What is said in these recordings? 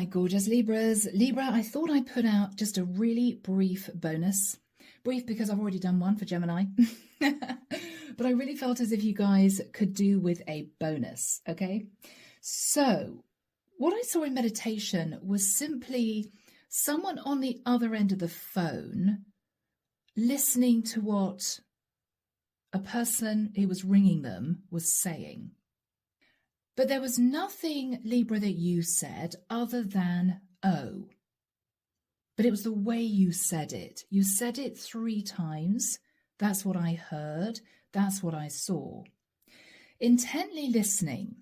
my gorgeous Libras. Libra, I thought I'd put out just a really brief bonus. Brief because I've already done one for Gemini. But I really felt as if you guys could do with a bonus, okay? So what I saw in meditation was simply someone on the other end of the phone listening to what a person who was ringing them was saying. But there was nothing, Libra, that you said other than, oh. But it was the way you said it. You said it 3 times. That's what I heard. That's what I saw. Intently listening.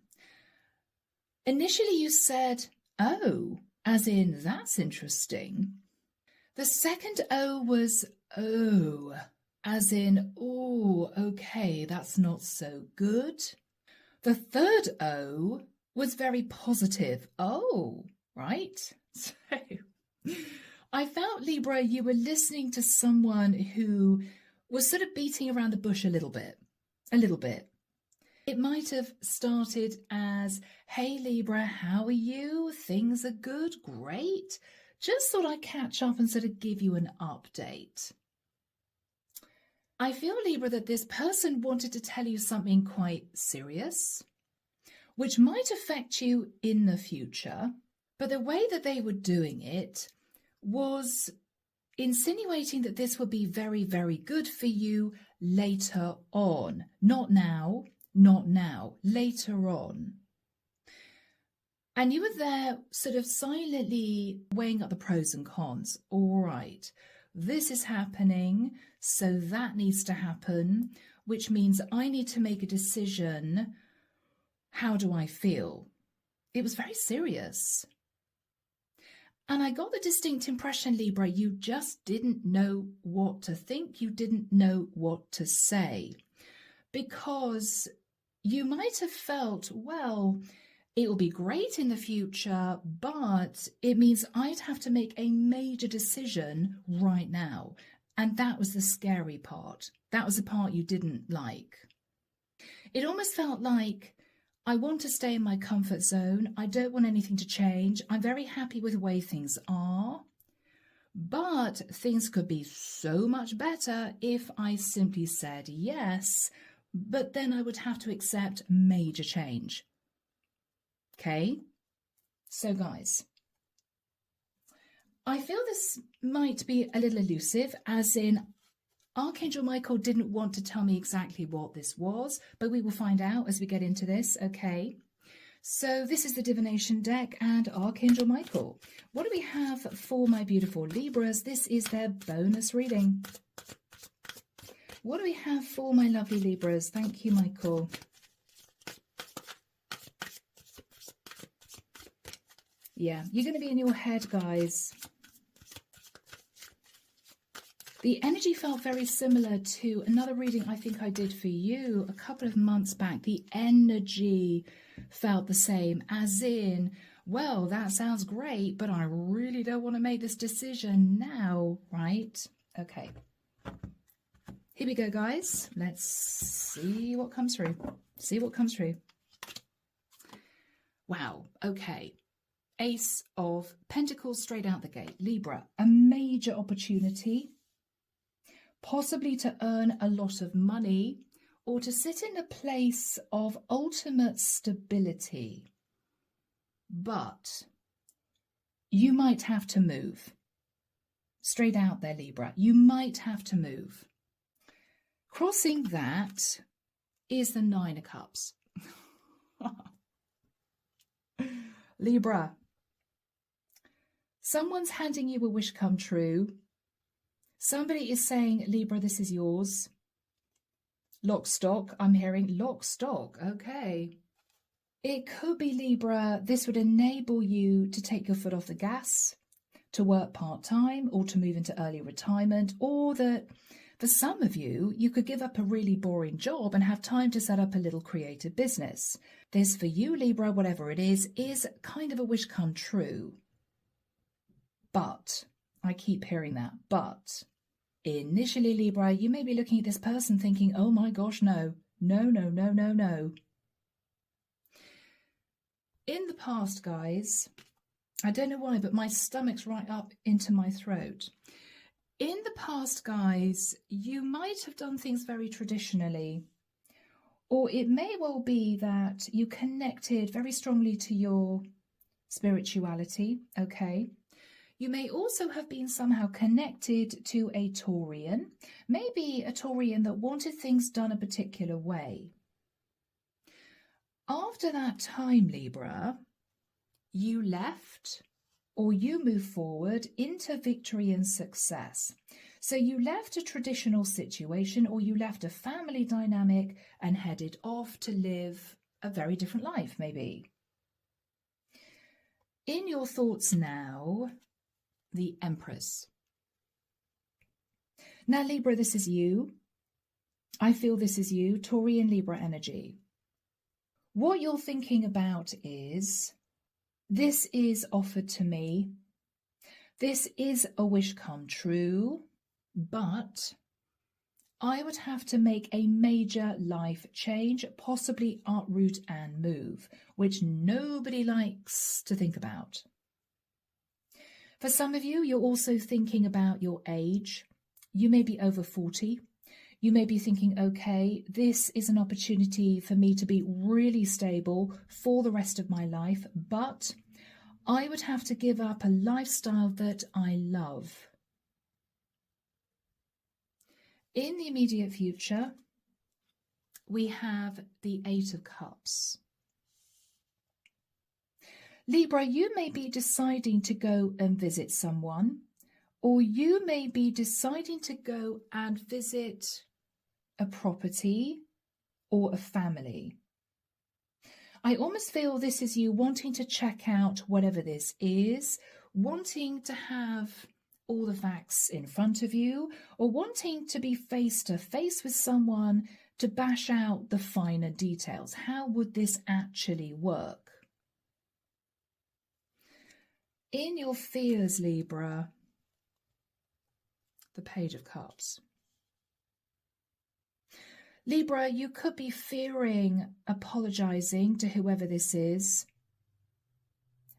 Initially you said, oh, as in, that's interesting. The second oh was, oh, as in, oh, okay, that's not so good. The third O was very positive. Oh, right. So I felt, Libra, you were listening to someone who was sort of beating around the bush a little bit. It might have started as, hey, Libra, how are you? Things are good, great. Just thought I'd catch up and sort of give you an update. I feel, Libra, that this person wanted to tell you something quite serious, which might affect you in the future, but the way that they were doing it was insinuating that this would be very, very good for you later on. Not now, later on. And you were there sort of silently weighing up the pros and cons. All right, this is happening, so that needs to happen, which means I need to make a decision. How do I feel? It was very serious. And I got the distinct impression, Libra, you just didn't know what to think. You didn't know what to say. Because you might have felt, well, it will be great in the future, but it means I'd have to make a major decision right now. And that was the scary part. That was the part you didn't like. It almost felt like, I want to stay in my comfort zone. I don't want anything to change. I'm very happy with the way things are. But things could be so much better if I simply said yes, but then I would have to accept major change. Okay? So guys, I feel this might be a little elusive, as in Archangel Michael didn't want to tell me exactly what this was, but we will find out as we get into this, okay? So this is the divination deck and Archangel Michael. What do we have for my beautiful Libras? This is their bonus reading. What do we have for my lovely Libras? Thank you, Michael. Yeah, you're going to be in your head, guys. The energy felt very similar to another reading I think I did for you a couple of months back. The energy felt the same, as in, well, that sounds great, but I really don't want to make this decision now, right? Okay. Here we go, guys. Let's see what comes through. Wow, okay. Ace of Pentacles straight out the gate. Libra, a major opportunity. Possibly to earn a lot of money or to sit in a place of ultimate stability. But you might have to move. Straight out there, Libra. You might have to move. Crossing that is the 9 of Cups. Libra. Someone's handing you a wish come true. Somebody is saying, Libra, this is yours. Lock, stock. I'm hearing lock, stock. Okay. It could be, Libra, this would enable you to take your foot off the gas, to work part-time or to move into early retirement, or that for some of you, you could give up a really boring job and have time to set up a little creative business. This, for you, Libra, whatever it is kind of a wish come true. But, I keep hearing that, but initially, Libra, you may be looking at this person thinking, oh my gosh, no. In the past, guys, I don't know why, but my stomach's right up into my throat. In the past, guys, you might have done things very traditionally, or it may well be that you connected very strongly to your spirituality, okay? You may also have been somehow connected to a Taurian, maybe a Taurian that wanted things done a particular way. After that time, Libra, you left or you move forward into victory and success. So you left a traditional situation or you left a family dynamic and headed off to live a very different life, maybe. In your thoughts now, the Empress. Now, Libra, this is you. I feel this is you, Taurian Libra energy. What you're thinking about is, this is offered to me. This is a wish come true, but I would have to make a major life change, possibly uproot and move, which nobody likes to think about. For some of you, you're also thinking about your age. You may be over 40. You may be thinking, okay, this is an opportunity for me to be really stable for the rest of my life, but I would have to give up a lifestyle that I love. In the immediate future, we have the Eight of Cups. Libra, you may be deciding to go and visit someone, or you may be deciding to go and visit a property or a family. I almost feel this is you wanting to check out whatever this is, wanting to have all the facts in front of you, or wanting to be face to face with someone to bash out the finer details. How would this actually work? In your fears, Libra, the Page of Cups. Libra, you could be fearing apologizing to whoever this is,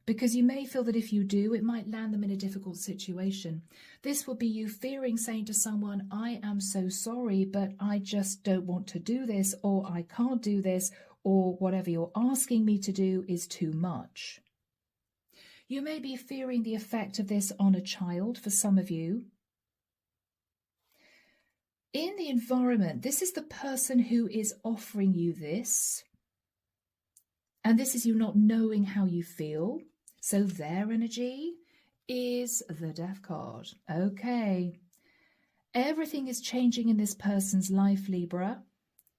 because you may feel that if you do, it might land them in a difficult situation. This will be you fearing saying to someone, I am so sorry, but I just don't want to do this, or I can't do this, or whatever you're asking me to do is too much. You may be fearing the effect of this on a child for some of you. In the environment, this is the person who is offering you this, and this is you not knowing how you feel. So their energy is the Death card. Okay. Everything is changing in this person's life, Libra.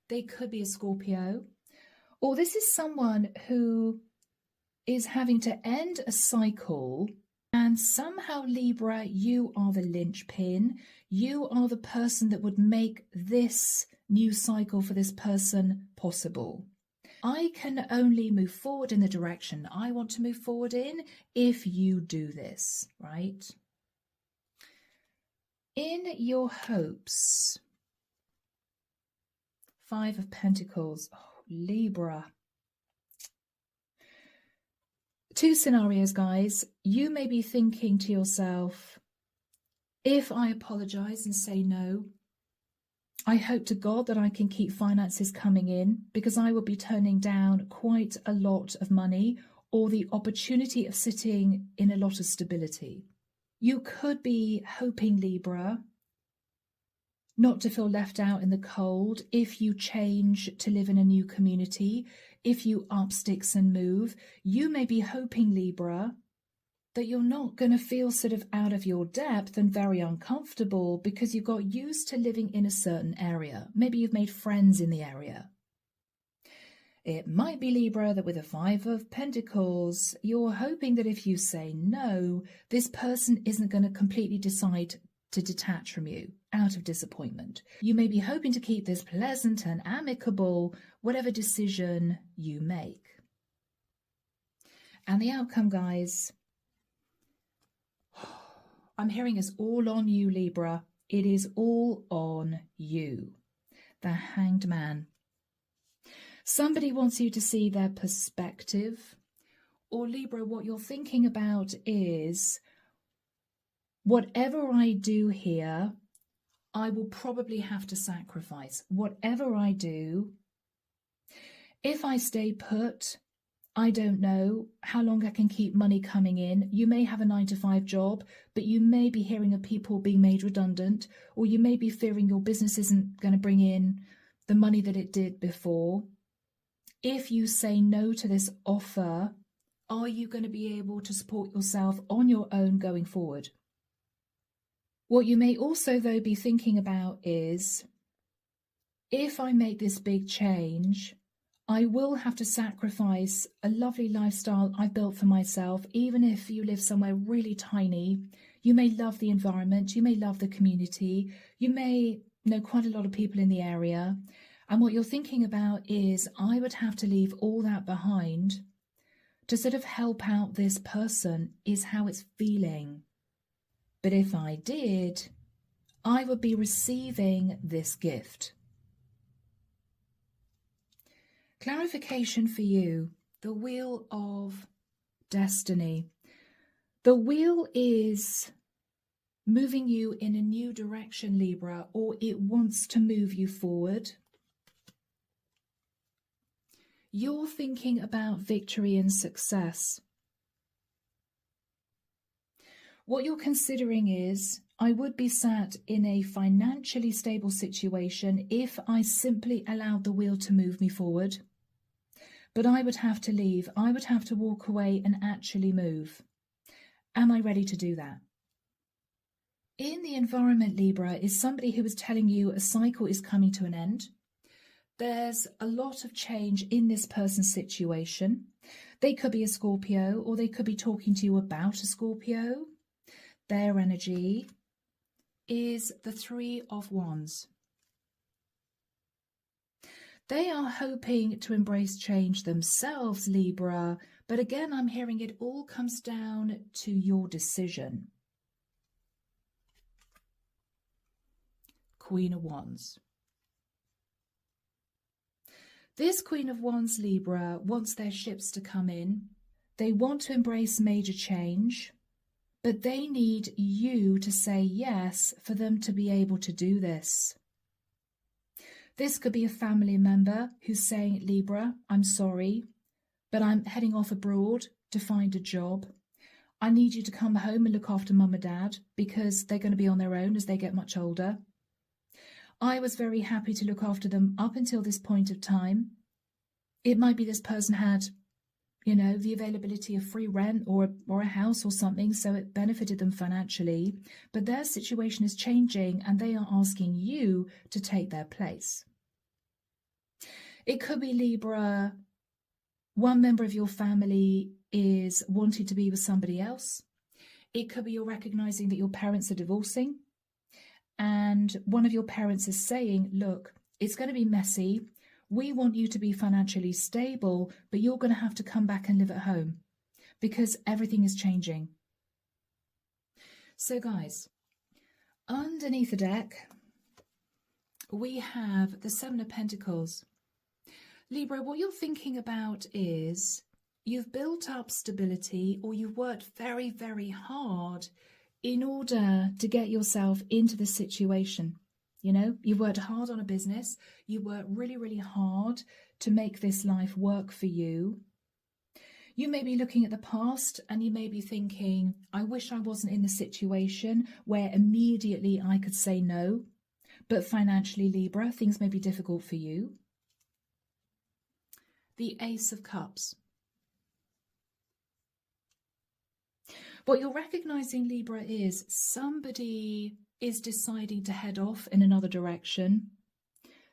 They could be a Scorpio, or this is someone who is having to end a cycle, and somehow, Libra, you are the linchpin. You are the person that would make this new cycle for this person possible. I can only move forward in the direction I want to move forward in if you do this, right? In your hopes, Five of Pentacles, oh, Libra. Two scenarios, guys. You may be thinking to yourself, if I apologize and say no, I hope to God that I can keep finances coming in, because I will be turning down quite a lot of money or the opportunity of sitting in a lot of stability. You could be hoping, Libra, not to feel left out in the cold if you change to live in a new community, if you up sticks and move. You may be hoping, Libra, that you're not going to feel sort of out of your depth and very uncomfortable because you got used to living in a certain area. Maybe you've made friends in the area. It might be, Libra, that with a Five of Pentacles, you're hoping that if you say no, this person isn't going to completely decide to detach from you out of disappointment. You may be hoping to keep this pleasant and amicable, whatever decision you make. And the outcome, guys, I'm hearing is all on you, Libra. It is all on you. The Hanged Man. Somebody wants you to see their perspective, Or Libra, what you're thinking about is, whatever I do here, I will probably have to sacrifice. Whatever I do, if I stay put, I don't know how long I can keep money coming in. You may have a 9-to-5 job, but you may be hearing of people being made redundant, or you may be fearing your business isn't going to bring in the money that it did before. If you say no to this offer, are you going to be able to support yourself on your own going forward? What you may also, though, be thinking about is, if I make this big change, I will have to sacrifice a lovely lifestyle I've built for myself. Even if you live somewhere really tiny, you may love the environment, you may love the community, you may know quite a lot of people in the area. And what you're thinking about is, I would have to leave all that behind to sort of help out this person, is how it's feeling. But if I did, I would be receiving this gift. Clarification for you, the Wheel of Destiny. The wheel is moving you in a new direction, Libra, or it wants to move you forward. You're thinking about victory and success. What you're considering is, I would be sat in a financially stable situation if I simply allowed the wheel to move me forward. But I would have to leave. I would have to walk away and actually move. Am I ready to do that? In the environment, Libra, is somebody who is telling you a cycle is coming to an end. There's a lot of change in this person's situation. They could be a Scorpio, or they could be talking to you about a Scorpio. Their energy is the Three of Wands. They are hoping to embrace change themselves, Libra, but again, I'm hearing it all comes down to your decision. Queen of Wands. This Queen of Wands, Libra, wants their ships to come in. They want to embrace major change, but they need you to say yes for them to be able to do this. This could be a family member who's saying, Libra, I'm sorry, but I'm heading off abroad to find a job. I need you to come home and look after mum and dad because they're going to be on their own as they get much older. I was very happy to look after them up until this point of time. It might be this person had, the availability of free rent or a house or something, so it benefited them financially. But their situation is changing and they are asking you to take their place. It could be, Libra, one member of your family is wanting to be with somebody else. It could be you're recognizing that your parents are divorcing and one of your parents is saying, look, it's going to be messy. We want you to be financially stable, but you're going to have to come back and live at home because everything is changing. So guys, underneath the deck, we have the Seven of Pentacles. Libra, what you're thinking about is you've built up stability, or you've worked very, very hard in order to get yourself into the situation. You've worked hard on a business. You worked really, really hard to make this life work for you. You may be looking at the past and you may be thinking, I wish I wasn't in the situation where immediately I could say no. But financially, Libra, things may be difficult for you. The Ace of Cups. What you're recognizing, Libra, is somebody is deciding to head off in another direction.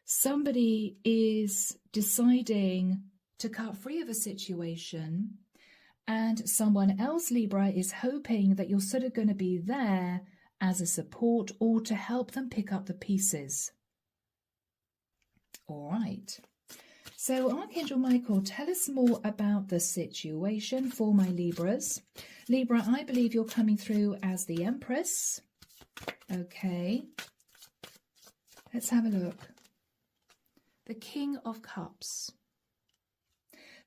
Somebody is deciding to cut free of a situation, and someone else, Libra, is hoping that you're sort of going to be there as a support or to help them pick up the pieces. All right. So Archangel Michael, tell us more about the situation for my Libras. Libra, I believe you're coming through as the Empress. Okay. Let's have a look. The King of Cups.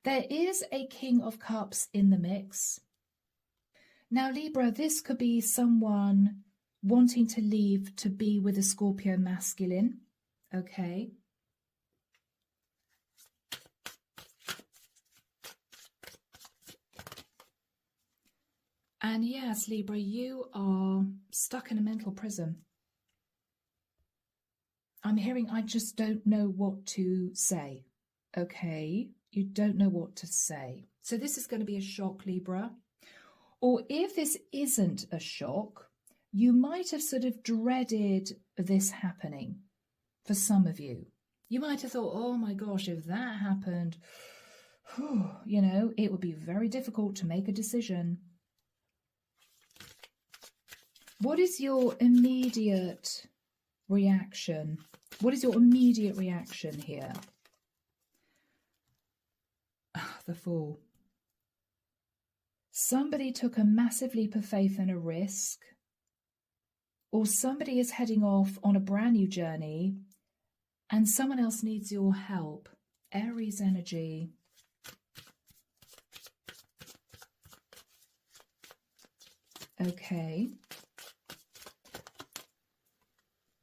There is a King of Cups in the mix. Now, Libra, this could be someone wanting to leave to be with a Scorpio masculine. Okay. And yes, Libra, you are stuck in a mental prison. I'm hearing, I just don't know what to say. Okay, you don't know what to say. So this is going to be a shock, Libra. Or if this isn't a shock, you might have sort of dreaded this happening for some of you. You might have thought, oh my gosh, if that happened, you know, it would be very difficult to make a decision. What is your immediate reaction? What is your immediate reaction here? The Fool. Somebody took a massive leap of faith and a risk, or somebody is heading off on a brand new journey and someone else needs your help. Aries energy. Okay.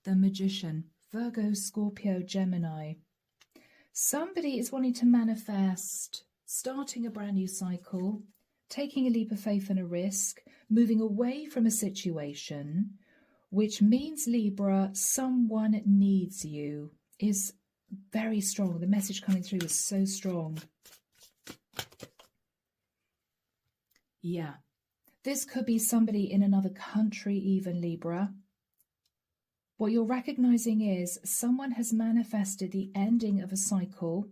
The Magician. Virgo, Scorpio, Gemini. Somebody is wanting to manifest, starting a brand new cycle, taking a leap of faith and a risk, moving away from a situation, which means, Libra, someone needs you, is very strong. The message coming through is so strong. Yeah. This could be somebody in another country even, Libra. What you're recognizing is someone has manifested the ending of a cycle.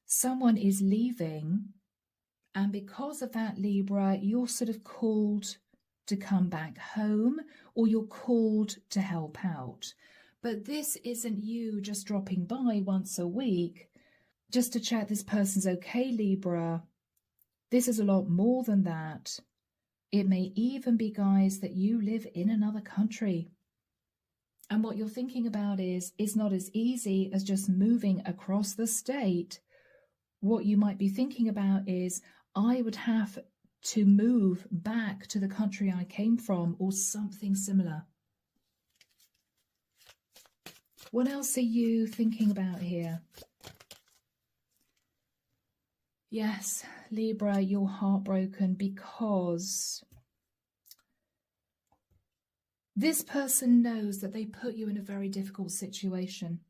Someone is leaving. And because of that, Libra, you're sort of called to come back home, or you're called to help out. But this isn't you just dropping by once a week just to check this person's okay, Libra. This is a lot more than that. It may even be, guys, that you live in another country. And what you're thinking about is it's not as easy as just moving across the state. What you might be thinking about is, I would have to move back to the country I came from, or something similar. What else are you thinking about here? Yes, Libra, you're heartbroken because this person knows that they put you in a very difficult situation.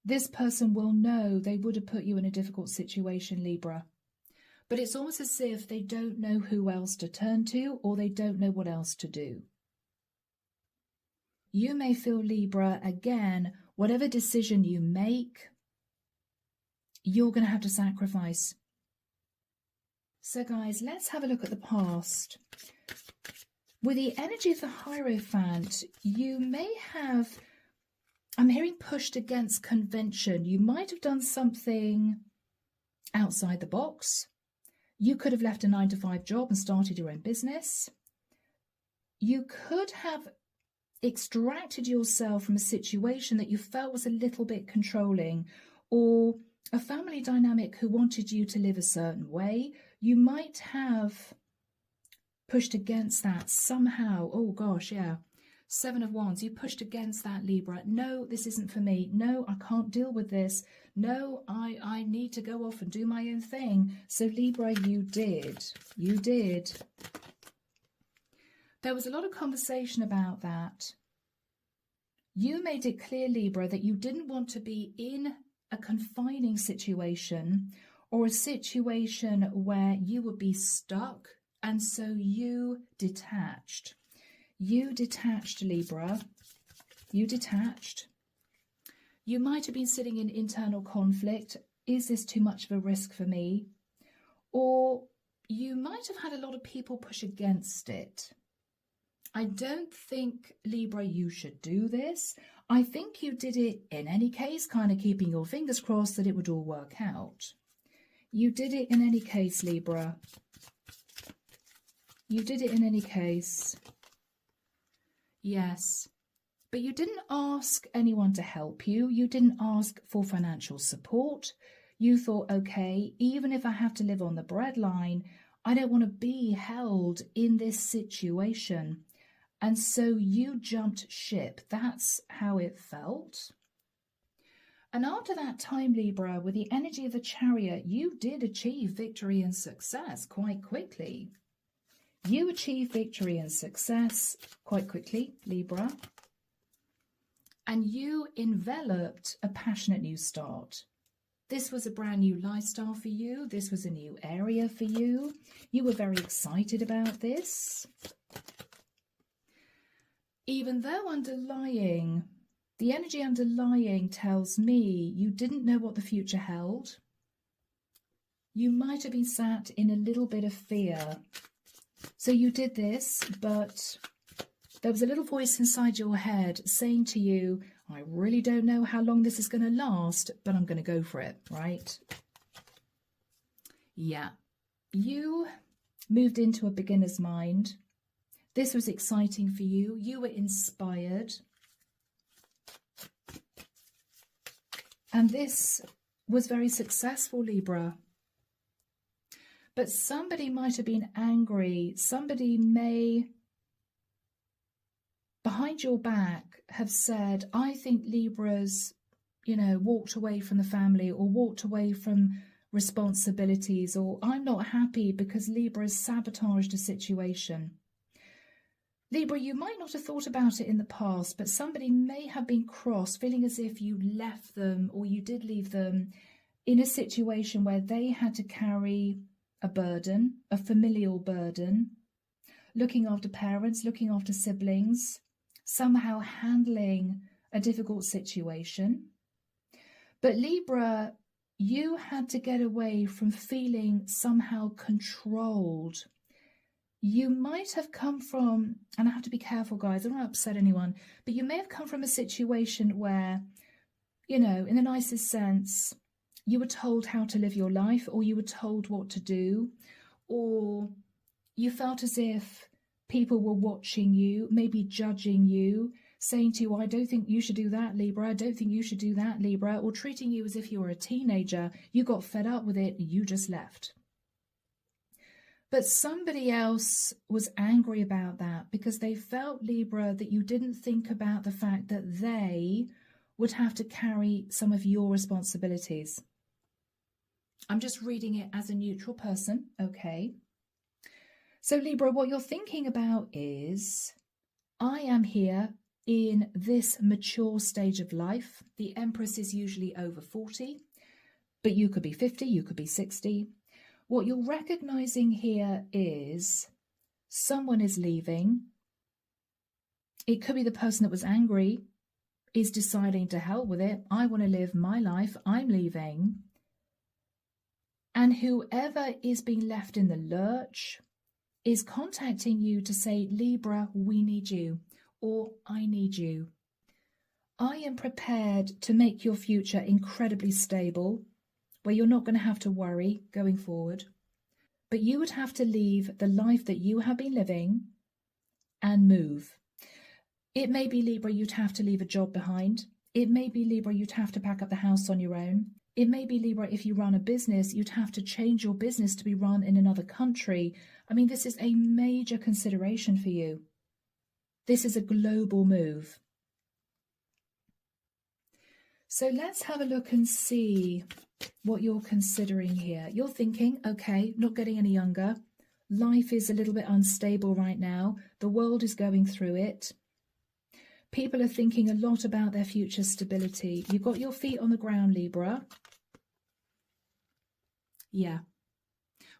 This person will know they would have put you in a difficult situation, Libra. But it's almost as if they don't know who else to turn to, or they don't know what else to do. You may feel, Libra, again, whatever decision you make, you're going to have to sacrifice. So guys, let's have a look at the past. With the energy of the Hierophant, you may have, I'm hearing, pushed against convention. You might have done something outside the box. You could have left a 9-to-5 job and started your own business. You could have extracted yourself from a situation that you felt was a little bit controlling, or a family dynamic who wanted you to live a certain way. You might have pushed against that somehow. Oh gosh, yeah. 7 of Wands, you pushed against that, Libra. No, this isn't for me. No, I can't deal with this. No, I need to go off and do my own thing. So Libra, you did. You did. There was a lot of conversation about that. You made it clear, Libra, that you didn't want to be in a confining situation, or a situation where you would be stuck, and so you detached. You detached, Libra. You detached. You might have been sitting in internal conflict. Is this too much of a risk for me? Or you might have had a lot of people push against it. I don't think, Libra, you should do this. I think you did it in any case, kind of keeping your fingers crossed that it would all work out. You did it in any case, Libra. You did it in any case. Yes. But you didn't ask anyone to help you. You didn't ask for financial support. You thought, okay, even if I have to live on the breadline, I don't want to be held in this situation. And so you jumped ship. That's how it felt. And after that time, Libra, with the energy of the Chariot, you did achieve victory and success quite quickly. You achieved victory and success quite quickly, Libra. And you enveloped a passionate new start. This was a brand new lifestyle for you. This was a new area for you. You were very excited about this. Even though underlying, the energy underlying tells me you didn't know what the future held. You might have been sat in a little bit of fear. So you did this, but there was a little voice inside your head saying to you, I really don't know how long this is going to last, but I'm going to go for it, right? Yeah. You moved into a beginner's mind. This was exciting for you. You were inspired. And this was very successful, Libra. But somebody might have been angry. Somebody may, behind your back, have said, I think Libra's, walked away from the family or walked away from responsibilities, or I'm not happy because Libra's sabotaged a situation. Libra, you might not have thought about it in the past, but somebody may have been cross, feeling as if you left them or you did leave them in a situation where they had to carry a burden, a familial burden, looking after parents, looking after siblings, somehow handling a difficult situation. But Libra, you had to get away from feeling somehow controlled. You might have come from, and I have to be careful, guys, I don't want to upset anyone, but you may have come from a situation where, in the nicest sense, you were told how to live your life, or you were told what to do, or you felt as if people were watching you, maybe judging you, saying to you, I don't think you should do that, Libra, I don't think you should do that, Libra, or treating you as if you were a teenager. You got fed up with it and you just left. But somebody else was angry about that because they felt, Libra, that you didn't think about the fact that they would have to carry some of your responsibilities. I'm just reading it as a neutral person, okay? So Libra, what you're thinking about is, I am here in this mature stage of life. The Empress is usually over 40, but you could be 50, you could be 60. What you're recognizing here is someone is leaving. It could be the person that was angry is deciding to hell with it. I want to live my life. I'm leaving. And whoever is being left in the lurch is contacting you to say, Libra, we need you, or I need you. I am prepared to make your future incredibly stable, where you're not going to have to worry going forward. But you would have to leave the life that you have been living and move. It may be, Libra, you'd have to leave a job behind. It may be, Libra, you'd have to pack up the house on your own. It may be, Libra, if you run a business, you'd have to change your business to be run in another country. I mean, this is a major consideration for you. This is a global move. So let's have a look and see what you're considering here. You're thinking, okay, not getting any younger. Life is a little bit unstable right now. The world is going through it. People are thinking a lot about their future stability. You've got your feet on the ground, Libra. Yeah.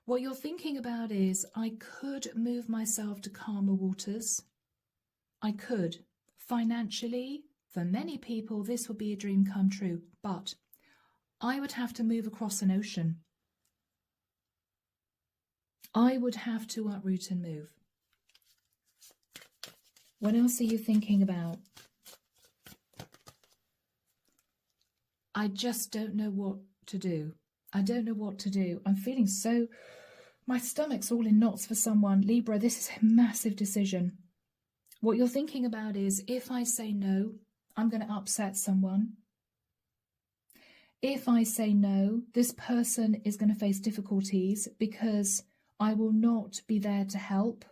What you're thinking about is, I could move myself to calmer waters. I could. Financially, for many people, this would be a dream come true. But I would have to move across an ocean. I would have to uproot and move. What else are you thinking about? I just don't know what to do. I don't know what to do. I'm feeling so... My stomach's all in knots for someone. Libra, this is a massive decision. What you're thinking about is, if I say no, I'm going to upset someone. If I say no, this person is going to face difficulties because I will not be there to help.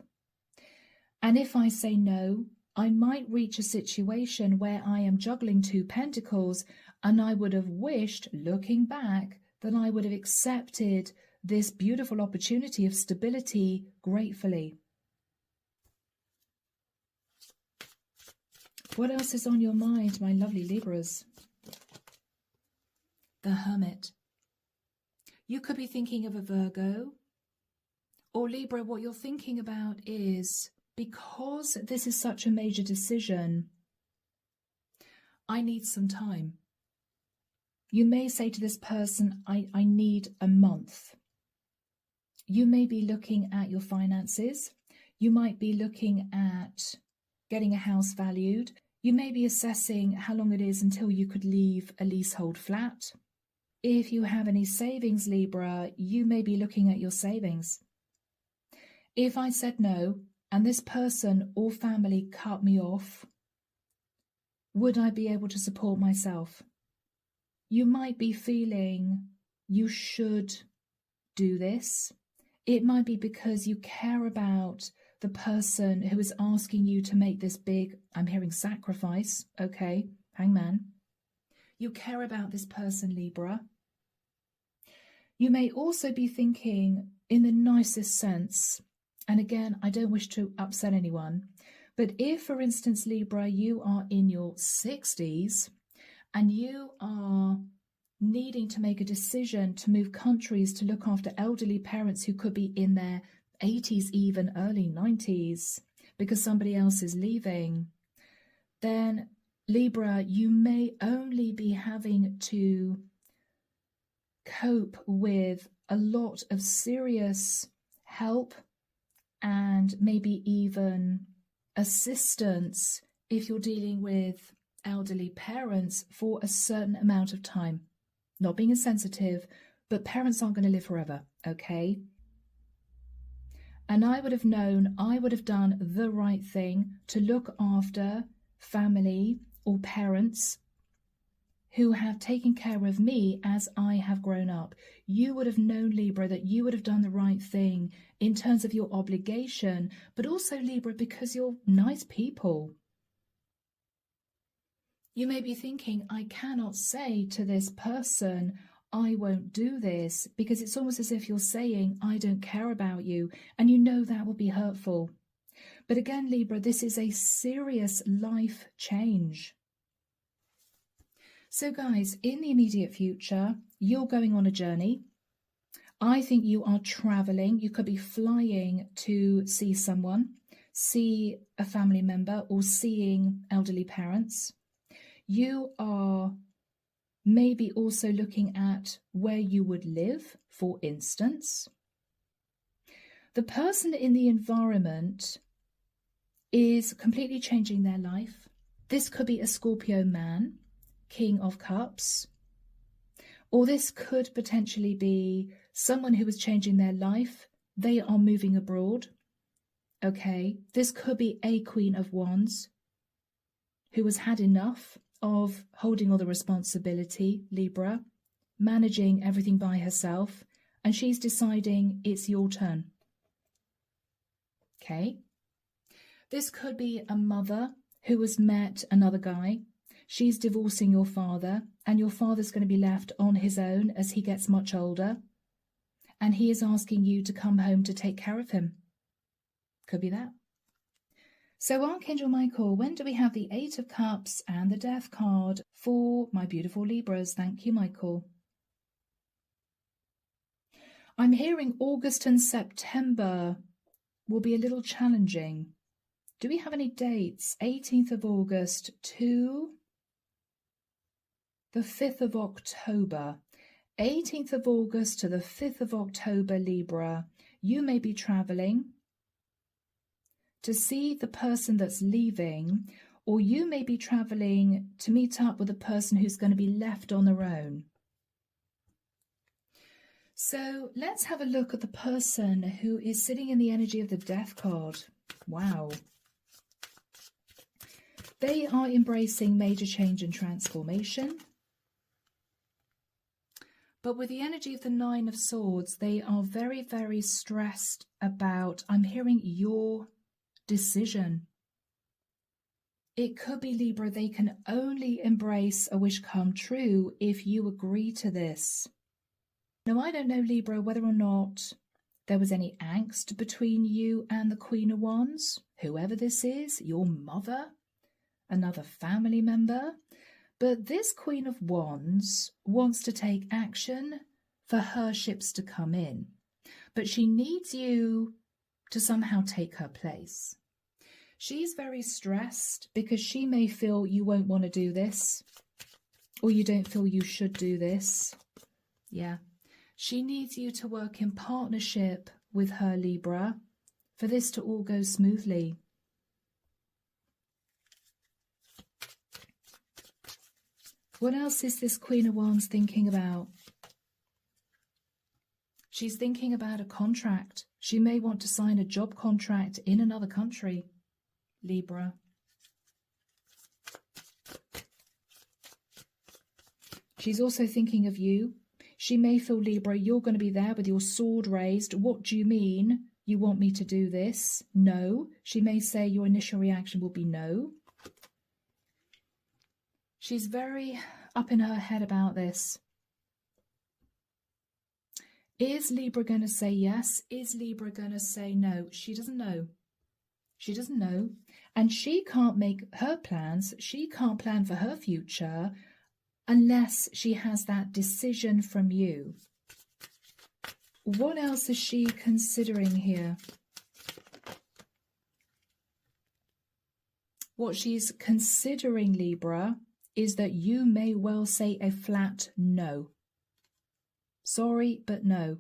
And if I say no, I might reach a situation where I am juggling 2 pentacles, and I would have wished, looking back, that I would have accepted this beautiful opportunity of stability gratefully. What else is on your mind, my lovely Libras? The Hermit. You could be thinking of a Virgo. Or Libra, what you're thinking about is, because this is such a major decision, I need some time. You may say to this person, I need a month. You may be looking at your finances. You might be looking at getting a house valued. You may be assessing how long it is until you could leave a leasehold flat. If you have any savings, Libra, you may be looking at your savings. If I said no, and this person or family cut me off, would I be able to support myself? You might be feeling you should do this. It might be because you care about the person who is asking you to make this big, I'm hearing sacrifice, okay, Hangman. You care about this person, Libra. You may also be thinking in the nicest sense, and again, I don't wish to upset anyone, but if, for instance, Libra, you are in your 60s and you are needing to make a decision to move countries to look after elderly parents who could be in their 80s, even early 90s, because somebody else is leaving, then Libra, you may only be having to cope with a lot of serious help and maybe even assistance if you're dealing with elderly parents for a certain amount of time. Not being insensitive, but parents aren't going to live forever, okay? And I would have known, I would have done the right thing to look after family or parents who have taken care of me as I have grown up. You would have known, Libra, that you would have done the right thing in terms of your obligation, but also, Libra, because you're nice people. You may be thinking, I cannot say to this person, I won't do this, because it's almost as if you're saying, I don't care about you, and you know that will be hurtful. But again, Libra, this is a serious life change. So guys, in the immediate future, you're going on a journey. I think you are traveling. You could be flying to see someone, see a family member, or seeing elderly parents. You are maybe also looking at where you would live, for instance. The person in the environment is completely changing their life. This could be a Scorpio man, King of Cups, or this could potentially be someone who is changing their life. They are moving abroad. Okay, this could be a Queen of Wands who has had enough of holding all the responsibility, Libra, managing everything by herself, and she's deciding it's your turn. Okay. This could be a mother who has met another guy. She's divorcing your father, and your father's going to be left on his own as he gets much older, and he is asking you to come home to take care of him. Could be that. So Archangel Michael, when do we have the 8 of Cups and the Death card for my beautiful Libras? Thank you, Michael. I'm hearing August and September will be a little challenging. Do we have any dates? 18th of August to the 5th of October. 18th of August to the 5th of October, Libra. You may be traveling to see the person that's leaving, or you may be traveling to meet up with a person who's going to be left on their own. So let's have a look at the person who is sitting in the energy of the Death card. Wow. They are embracing major change and transformation. But with the energy of the Nine of Swords, they are very, very stressed about, I'm hearing, your decision. It could be, Libra, they can only embrace a wish come true if you agree to this. Now, I don't know, Libra, whether or not there was any angst between you and the Queen of Wands, whoever this is, your mother, another family member. But this Queen of Wands wants to take action for her ships to come in. But she needs you to somehow take her place. She's very stressed because she may feel you won't want to do this, or you don't feel you should do this. Yeah. She needs you to work in partnership with her, Libra, for this to all go smoothly. What else is this Queen of Wands thinking about? She's thinking about a contract. She may want to sign a job contract in another country, Libra. She's also thinking of you. She may feel, Libra, you're going to be there with your sword raised. What do you mean? You want me to do this? No. She may say your initial reaction will be no. She's very up in her head about this. Is Libra going to say yes? Is Libra going to say no? She doesn't know. She doesn't know. And she can't make her plans. She can't plan for her future unless she has that decision from you. What else is she considering here? What she's considering, Libra, is that you may well say a flat no. Sorry, but no.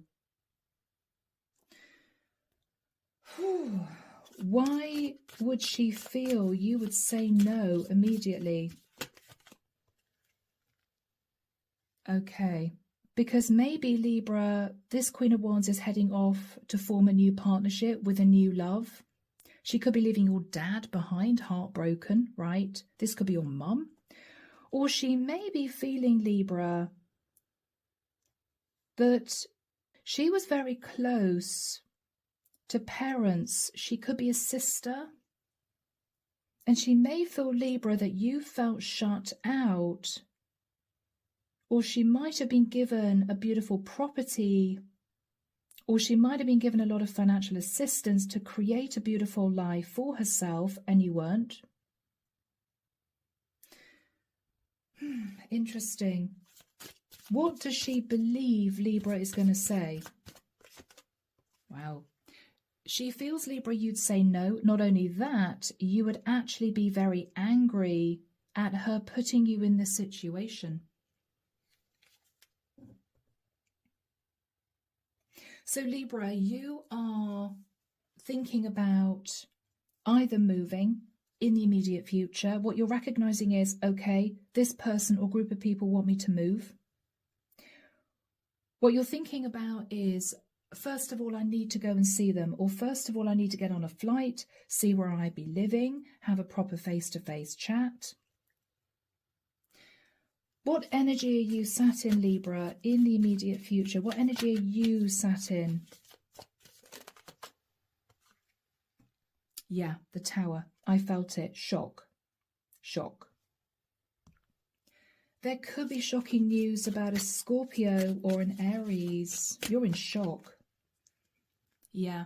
Whew. Why would she feel you would say no immediately? Okay, because maybe, Libra, this Queen of Wands is heading off to form a new partnership with a new love. She could be leaving your dad behind, heartbroken, right? This could be your mum. Or she may be feeling, Libra, that she was very close to parents. She could be a sister. And she may feel, Libra, that you felt shut out. Or she might have been given a beautiful property, or she might have been given a lot of financial assistance to create a beautiful life for herself, and you weren't. Interesting. What does she believe Libra is going to say? Wow. She feels, Libra, you'd say no. Not only that, you would actually be very angry at her putting you in this situation. So, Libra, you are thinking about either moving in the immediate future. What you're recognizing is, okay, this person or group of people want me to move. What you're thinking about is, first of all, I need to go and see them. Or first of all, I need to get on a flight, see where I be living, have a proper face-to-face chat. What energy are you sat in, Libra, in the immediate future? What energy are you sat in? Yeah, the Tower. I felt it. Shock. Shock. There could be shocking news about a Scorpio or an Aries. You're in shock. Yeah.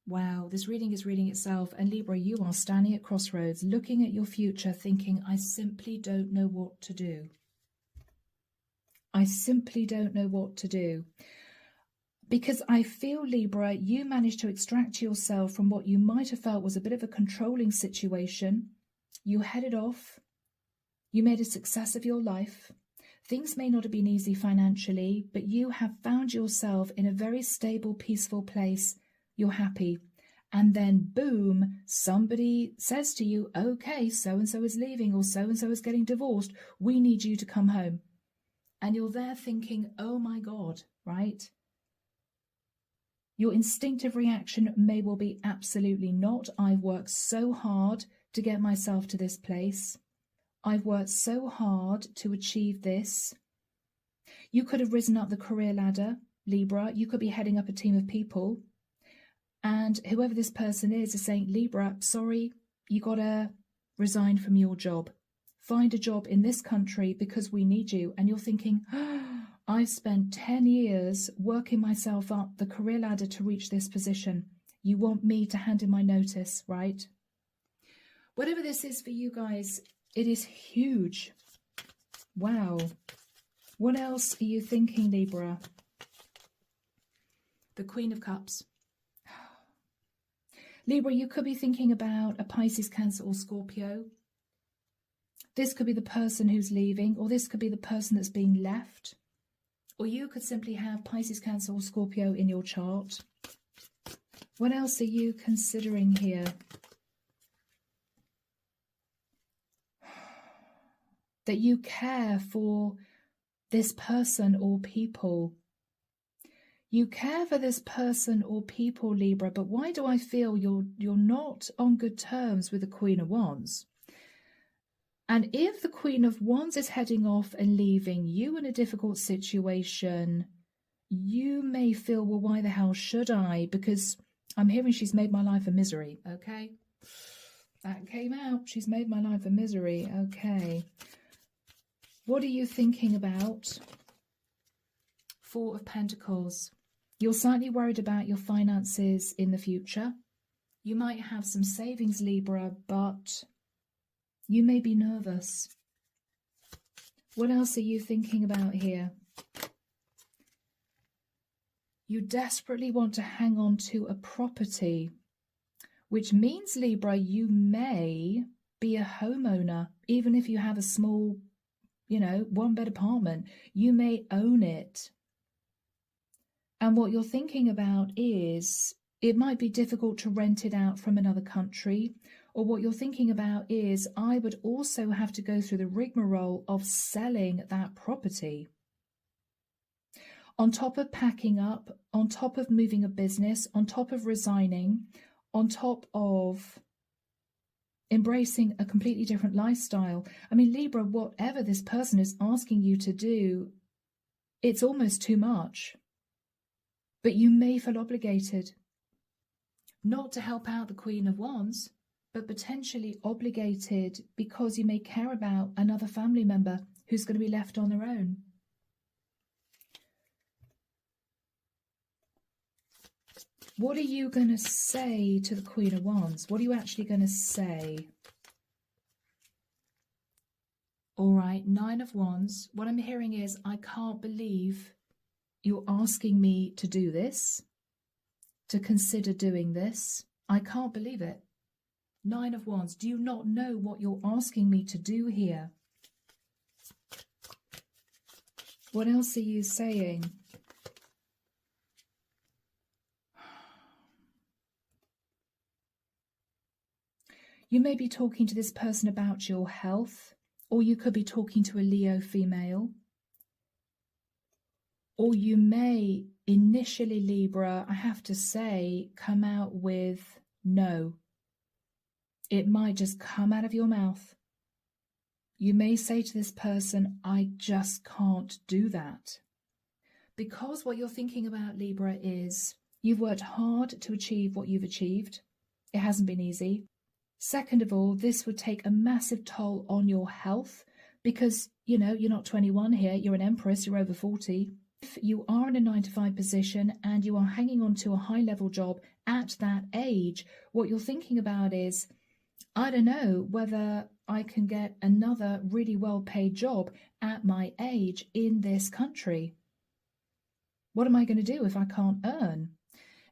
Wow, this reading is reading itself. And Libra, you are standing at crossroads, looking at your future, thinking, I simply don't know what to do. I simply don't know what to do. Because I feel, Libra, you managed to extract yourself from what you might have felt was a bit of a controlling situation. You headed off. You made a success of your life. Things may not have been easy financially, but you have found yourself in a very stable, peaceful place. You're happy. And then, boom, somebody says to you, okay, so-and-so is leaving, or so-and-so is getting divorced. We need you to come home. And you're there thinking, oh my God, right? Your instinctive reaction may well be absolutely not. I've worked so hard to get myself to this place. I've worked so hard to achieve this. You could have risen up the career ladder, Libra. You could be heading up a team of people. And whoever this person is saying, Libra, sorry, you got to resign from your job. Find a job in this country because we need you. And you're thinking, oh, I've spent 10 years working myself up the career ladder to reach this position. You want me to hand in my notice, right? Whatever this is for you guys, it is huge. Wow. What else are you thinking, Libra? The Queen of Cups. Libra, you could be thinking about a Pisces, Cancer or Scorpio. This could be the person who's leaving, or this could be the person that's being left. Or you could simply have Pisces, Cancer or Scorpio in your chart. What else are you considering here? That you care for this person or people. You care for this person or people, Libra, but why do I feel you're not on good terms with the Queen of Wands? And if the Queen of Wands is heading off and leaving you in a difficult situation, you may feel, well, why the hell should I? Because I'm hearing she's made my life a misery, okay? That came out. She's made my life a misery, okay. What are you thinking about? Four of Pentacles. You're slightly worried about your finances in the future. You might have some savings, Libra, but you may be nervous. What else are you thinking about here? You desperately want to hang on to a property, which means, Libra, you may be a homeowner, even if you have a small, one-bed apartment. You may own it. And what you're thinking about is it might be difficult to rent it out from another country. Or what you're thinking about is I would also have to go through the rigmarole of selling that property. On top of packing up, on top of moving a business, on top of resigning, on top of embracing a completely different lifestyle. I mean, Libra, whatever this person is asking you to do, it's almost too much. But you may feel obligated, not to help out the Queen of Wands, but potentially obligated because you may care about another family member who's going to be left on their own. What are you going to say to the Queen of Wands? What are you actually going to say? All right, Nine of Wands. What I'm hearing is, I can't believe you're asking me to do this, to consider doing this. I can't believe it. Nine of Wands. Do you not know what you're asking me to do here? What else are you saying? You may be talking to this person about your health, or you could be talking to a Leo female. Or you may initially, Libra, I have to say, come out with no. It might just come out of your mouth. You may say to this person, I just can't do that. Because what you're thinking about, Libra, is you've worked hard to achieve what you've achieved. It hasn't been easy. Second of all, this would take a massive toll on your health because, you're not 21 here. You're an empress. You're over 40. If you are in a 9-to-5 position and you are hanging on to a high-level job at that age, what you're thinking about is, I don't know whether I can get another really well-paid job at my age in this country. What am I going to do if I can't earn?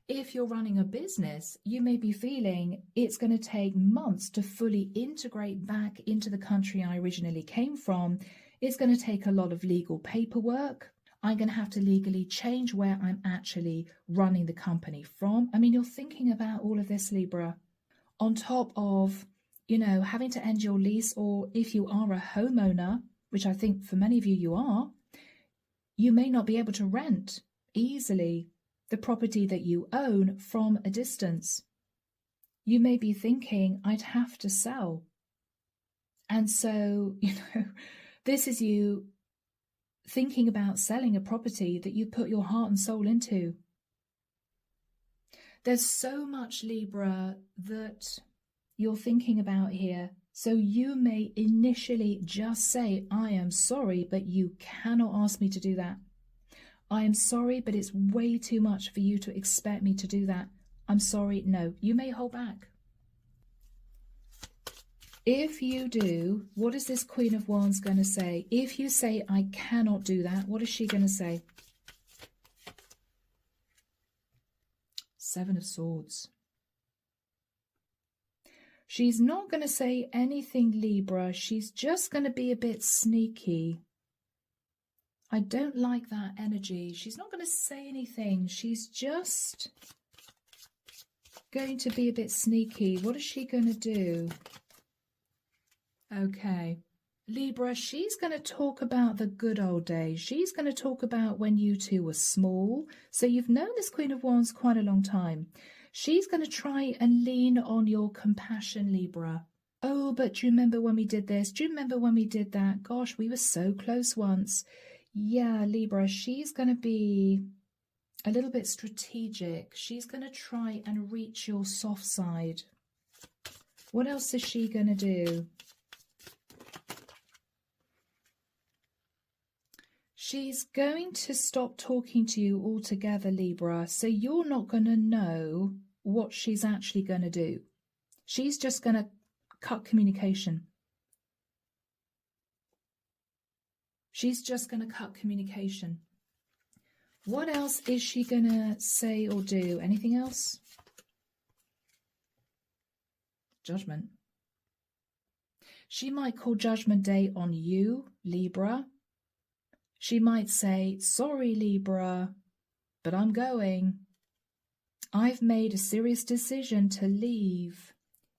If you're running a business, you may be feeling it's going to take months to fully integrate back into the country I originally came from. It's going to take a lot of legal paperwork. I'm going to have to legally change where I'm actually running the company from. I mean, you're thinking about all of this, Libra, on top of, having to end your lease, or if you are a homeowner, which I think for many of you are, you may not be able to rent easily the property that you own from a distance. You may be thinking, I'd have to sell. And so, this is you thinking about selling a property that you put your heart and soul into. There's so much, Libra, that you're thinking about here. So you may initially just say, I am sorry, but you cannot ask me to do that. I am sorry, but it's way too much for you to expect me to do that. I'm sorry, no. You may hold back. If you do, what is this Queen of Wands going to say? If you say, I cannot do that, what is she going to say? Seven of Swords. She's not going to say anything, Libra. She's just going to be a bit sneaky. I don't like that energy. She's not going to say anything. She's just going to be a bit sneaky. What is she going to do? Okay. Libra, she's going to talk about the good old days. She's going to talk about when you two were small. So you've known this Queen of Wands quite a long time. She's going to try and lean on your compassion, Libra. Oh, but do you remember when we did this? Do you remember when we did that? Gosh, we were so close once. Yeah, Libra, she's going to be a little bit strategic. She's going to try and reach your soft side. What else is she going to do? She's going to stop talking to you altogether, Libra, so you're not going to know what she's actually going to do. She's just going to cut communication. She's just going to cut communication. What else is she going to say or do? Anything else? Judgment. She might call Judgment Day on you, Libra. She might say, sorry, Libra, but I'm going. I've made a serious decision to leave.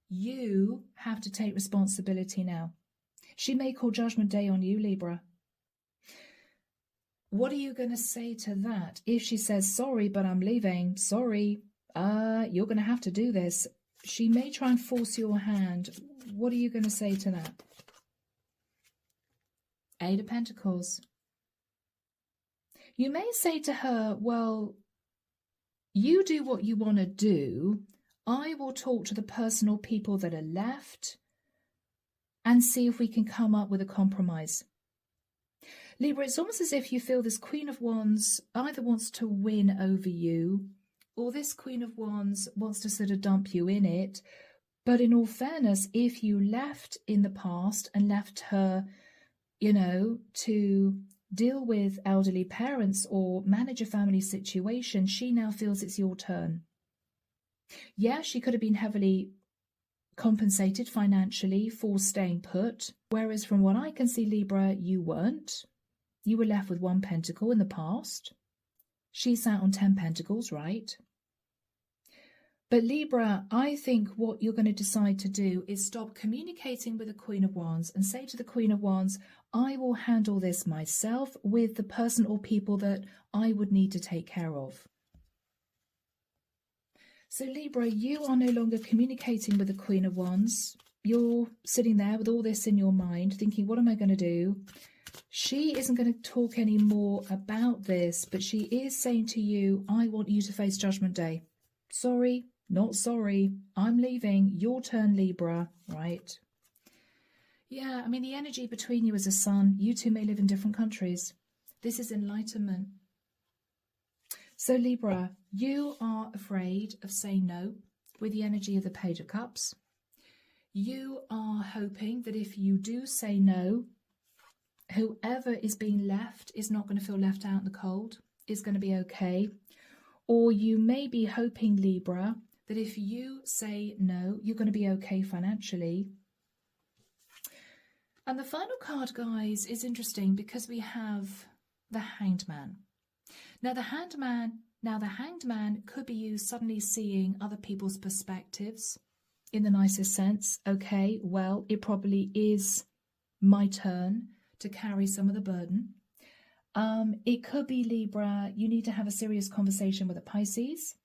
You have to take responsibility now. She may call Judgment Day on you, Libra. What are you going to say to that? If she says, sorry, but I'm leaving, sorry, you're going to have to do this. She may try and force your hand. What are you going to say to that? Eight of Pentacles. You may say to her, well, you do what you want to do. I will talk to the person or people that are left and see if we can come up with a compromise. Libra, it's almost as if you feel this Queen of Wands either wants to win over you, or this Queen of Wands wants to sort of dump you in it. But in all fairness, if you left in the past and left her, to deal with elderly parents or manage a family situation, she now feels it's your turn. Yeah, she could have been heavily compensated financially for staying put, whereas from what I can see, Libra, you weren't. You were left with one pentacle in the past. She sat on 10 pentacles, right? But Libra, I think what you're going to decide to do is stop communicating with the Queen of Wands and say to the Queen of Wands, I will handle this myself with the person or people that I would need to take care of. So Libra, you are no longer communicating with the Queen of Wands. You're sitting there with all this in your mind thinking, what am I going to do? She isn't going to talk any more about this, but she is saying to you, I want you to face Judgment Day. Sorry, not sorry. I'm leaving. Your turn, Libra, right? Yeah, I mean, the energy between you as a sun, you two may live in different countries. This is enlightenment. So Libra, you are afraid of saying no with the energy of the Page of Cups. You are hoping that if you do say no, whoever is being left is not going to feel left out in the cold, is going to be okay. Or you may be hoping, Libra, that if you say no, you're going to be okay financially. And the final card, guys, is interesting because we have the Hanged Man. Now, the Hanged Man could be you suddenly seeing other people's perspectives in the nicest sense. Okay, well, it probably is my turn to carry some of the burden. It could be, Libra, you need to have a serious conversation with a Pisces.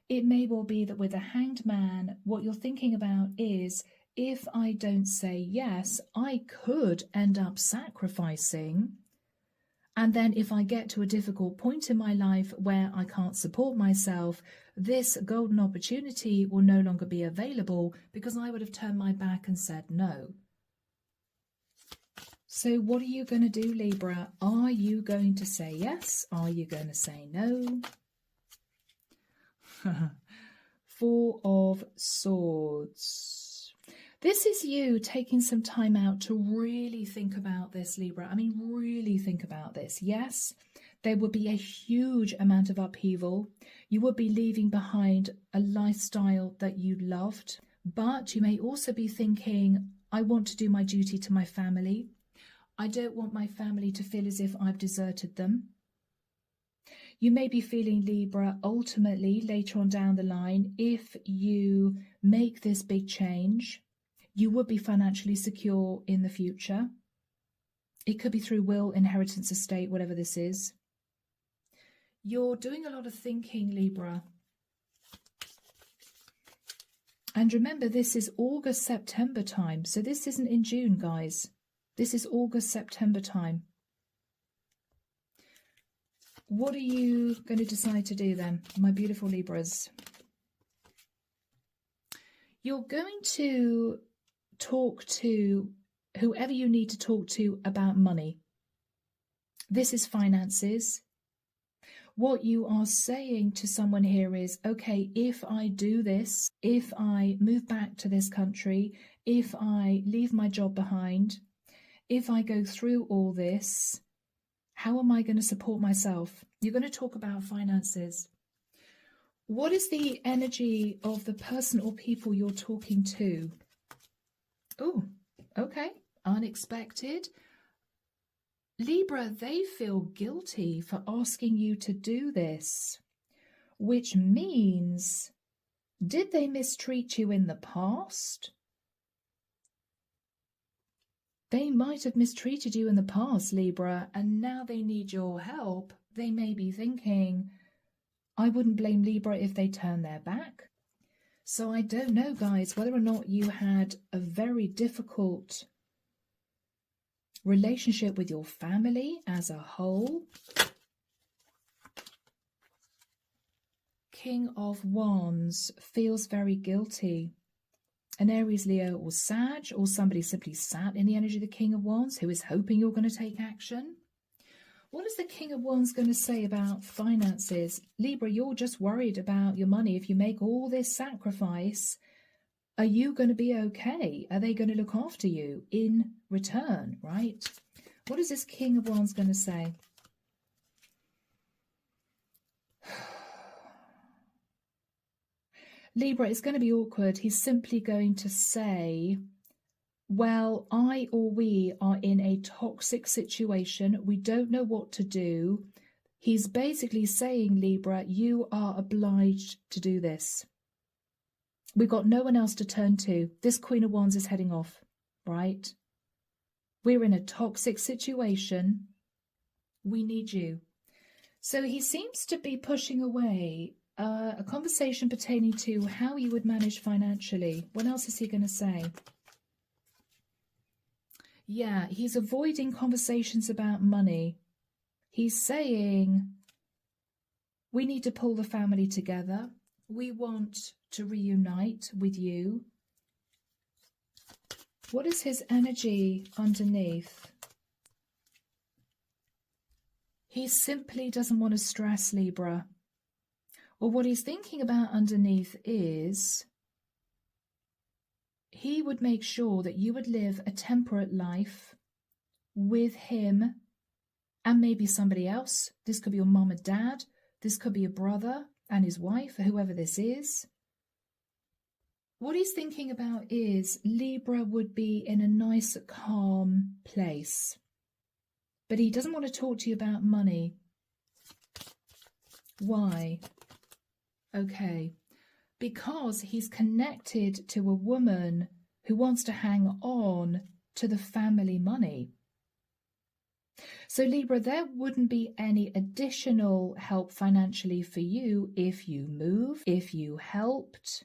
It may well be that with a Hanged Man, what you're thinking about is, if I don't say yes, I could end up sacrificing And then if I get to a difficult point in my life where I can't support myself, this golden opportunity will no longer be available because I would have turned my back and said no. So what are you going to do, Libra? Are you going to say yes? Are you going to say no? Four of Swords. This is you taking some time out to really think about this, Libra. I mean, really think about this. Yes, there would be a huge amount of upheaval. You would be leaving behind a lifestyle that you loved, but you may also be thinking, I want to do my duty to my family. I don't want my family to feel as if I've deserted them. You may be feeling, Libra, ultimately later on down the line, if you make this big change, you would be financially secure in the future. It could be through will, inheritance, estate, whatever this is. You're doing a lot of thinking, Libra. And remember, this is August, September time. So this isn't in June, guys. This is August, September time. What are you going to decide to do then, my beautiful Libras? You're going to talk to whoever you need to talk to about money. This is finances. What you are saying to someone here is, okay, if I do this, if I move back to this country, if I leave my job behind, if I go through all this, how am I going to support myself? You're going to talk about finances. What is the energy of the person or people you're talking to? Oh, okay. Unexpected. Libra, they feel guilty for asking you to do this, which means, did they mistreat you in the past? They might have mistreated you in the past, Libra, and now they need your help. They may be thinking, I wouldn't blame Libra if they turn their back. So I don't know, guys, whether or not you had a very difficult relationship with your family as a whole. King of Wands feels very guilty. An Aries, Leo or Sag, or somebody simply sat in the energy of the King of Wands who is hoping you're going to take action. What is the King of Wands going to say about finances? Libra, you're just worried about your money. If you make all this sacrifice, are you going to be okay? Are they going to look after you in return, right? What is this King of Wands going to say? Libra, it's going to be awkward. He's simply going to say, well, I or we are in a toxic situation. We don't know what to do. He's basically saying, Libra, you are obliged to do this. We've got no one else to turn to. This Queen of Wands is heading off, right? We're in a toxic situation. We need you. So he seems to be pushing away a conversation pertaining to how you would manage financially. What else is he going to say? Yeah, he's avoiding conversations about money. He's saying, we need to pull the family together. We want to reunite with you. What is his energy underneath? He simply doesn't want to stress, Libra. Or what he's thinking about underneath is he would make sure that you would live a temperate life with him and maybe somebody else. This could be your mom and dad. This could be a brother and his wife, or whoever this is. What he's thinking about is Libra would be in a nice, calm place. But he doesn't want to talk to you about money. Why? Okay, because he's connected to a woman who wants to hang on to the family money. So Libra, there wouldn't be any additional help financially for you if you moved, if you helped,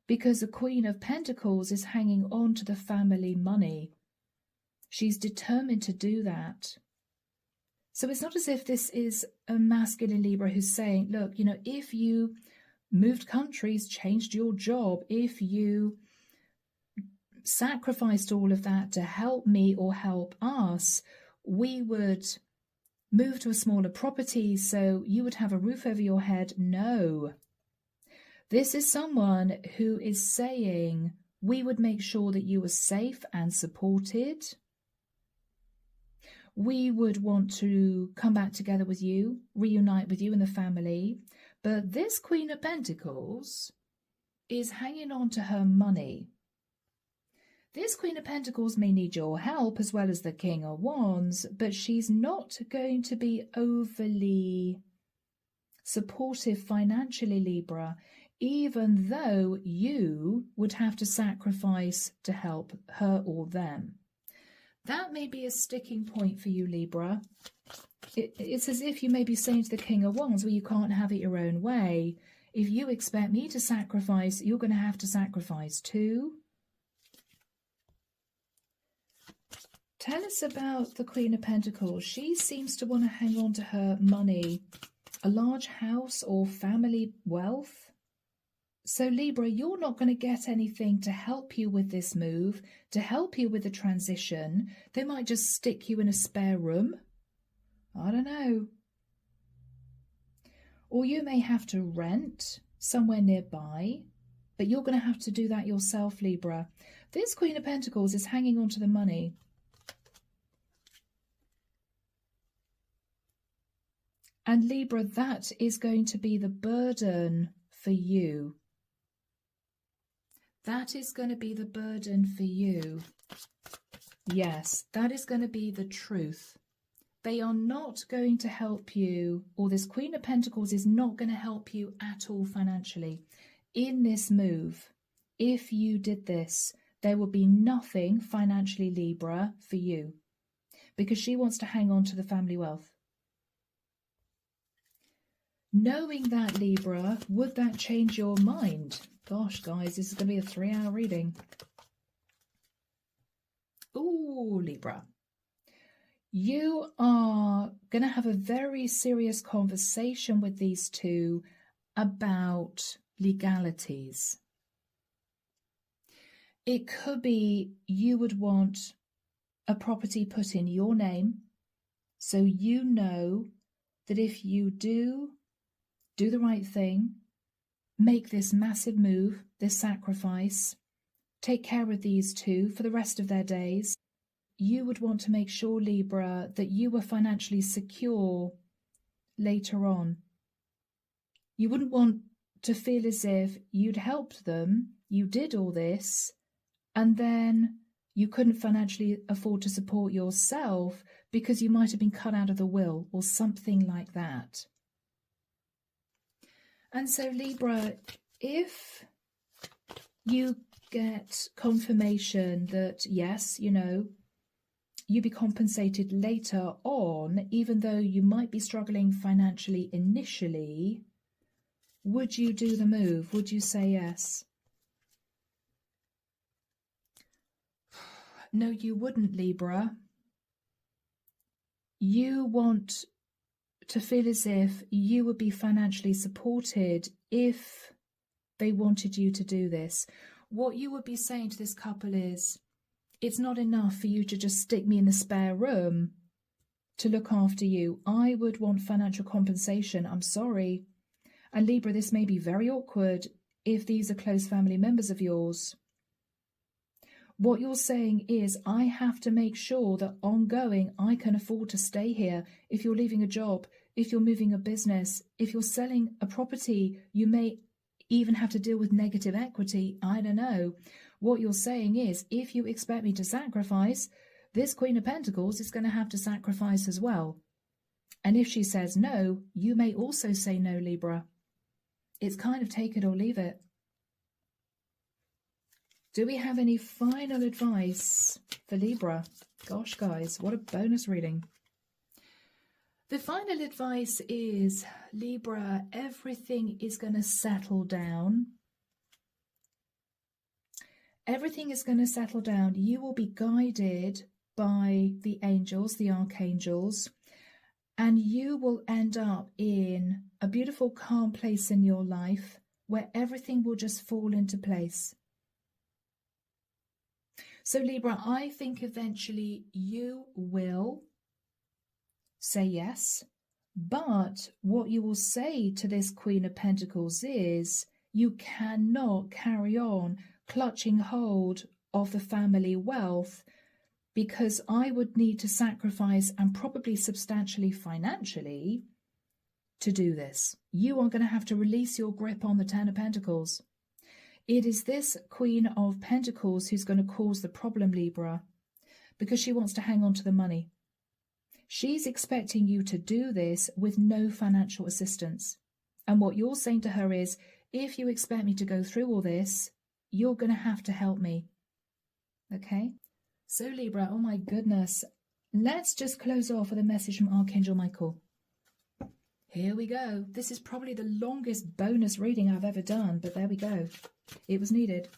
because the Queen of Pentacles is hanging on to the family money. She's determined to do that. So it's not as if this is a masculine Libra who's saying, look, you know, if you moved countries, changed your job, if you sacrificed all of that to help me or help us, we would move to a smaller property so you would have a roof over your head. No. This is someone who is saying, we would make sure that you were safe and supported. We would want to come back together with you, reunite with you and the family. But this Queen of Pentacles is hanging on to her money. This Queen of Pentacles may need your help as well as the King of Wands, but she's not going to be overly supportive financially, Libra, even though you would have to sacrifice to help her or them. That may be a sticking point for you, Libra. It's as if you may be saying to the King of Wands, well, you can't have it your own way. If you expect me to sacrifice, you're going to have to sacrifice too. Tell us about the Queen of Pentacles. She seems to want to hang on to her money, a large house or family wealth. So Libra, you're not going to get anything to help you with this move, to help you with the transition. They might just stick you in a spare room. I don't know. Or you may have to rent somewhere nearby, but you're going to have to do that yourself, Libra. This Queen of Pentacles is hanging on to the money. And Libra, that is going to be the burden for you. That is going to be the burden for you. Yes, that is going to be the truth. They are not going to help you, or this Queen of Pentacles is not going to help you at all financially. In this move, if you did this, there will be nothing financially, Libra, for you, because she wants to hang on to the family wealth. Knowing that, Libra, would that change your mind? Gosh, guys, this is going to be a 3-hour reading. Ooh, Libra. You are going to have a very serious conversation with these two about legalities. It could be you would want a property put in your name, so you know that if you do the right thing, make this massive move, this sacrifice, take care of these two for the rest of their days, you would want to make sure, Libra, that you were financially secure later on. You wouldn't want to feel as if you'd helped them, you did all this, and then you couldn't financially afford to support yourself because you might have been cut out of the will or something like that. And so, Libra, if you get confirmation that, yes, you know, you be compensated later on, even though you might be struggling financially initially, would you do the move? Would you say yes? No, you wouldn't, Libra. You want to feel as if you would be financially supported if they wanted you to do this. What you would be saying to this couple is, it's not enough for you to just stick me in the spare room to look after you. I would want financial compensation. I'm sorry. And Libra, this may be very awkward if these are close family members of yours. What you're saying is, I have to make sure that ongoing I can afford to stay here. If you're leaving a job, if you're moving a business, if you're selling a property, you may even have to deal with negative equity. I don't know. What you're saying is, if you expect me to sacrifice, this Queen of Pentacles is going to have to sacrifice as well. And if she says no, you may also say no, Libra. It's kind of take it or leave it. Do we have any final advice for Libra? Gosh, guys, what a bonus reading. The final advice is, Libra, everything is going to settle down. Everything is going to settle down. You will be guided by the angels, the archangels, and you will end up in a beautiful, calm place in your life where everything will just fall into place. So Libra, I think eventually you will say yes, but what you will say to this Queen of Pentacles is you cannot carry on clutching hold of the family wealth, because I would need to sacrifice, and probably substantially financially, to do this. You are going to have to release your grip on the Ten of Pentacles. It is this Queen of Pentacles who's going to cause the problem, Libra, because she wants to hang on to the money. She's expecting you to do this with no financial assistance. And what you're saying to her is, if you expect me to go through all this, you're going to have to help me. Okay? So Libra, oh my goodness, let's just close off with a message from Archangel Michael. Here we go. This is probably the longest bonus reading I've ever done, but there we go. It was needed.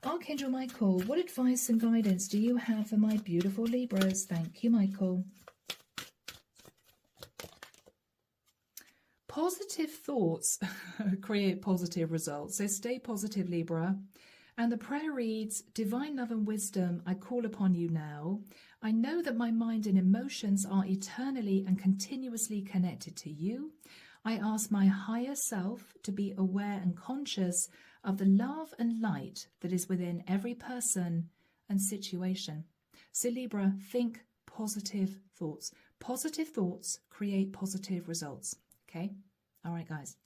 Archangel Michael, what advice and guidance do you have for my beautiful Libras? Thank you, Michael. Positive thoughts create positive results. So stay positive, Libra. And the prayer reads, Divine love and wisdom, I call upon you now. I know that my mind and emotions are eternally and continuously connected to you. I ask my higher self to be aware and conscious of the love and light that is within every person and situation. So Libra, think positive thoughts. Positive thoughts create positive results. Okay? All right, guys.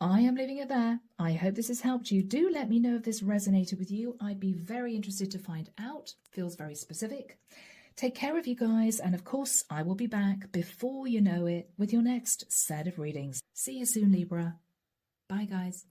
I am leaving it there. I hope this has helped you. Do let me know if this resonated with you. I'd be very interested to find out. Feels very specific. Take care of you guys. And of course, I will be back before you know it with your next set of readings. See you soon, Libra. Bye, guys.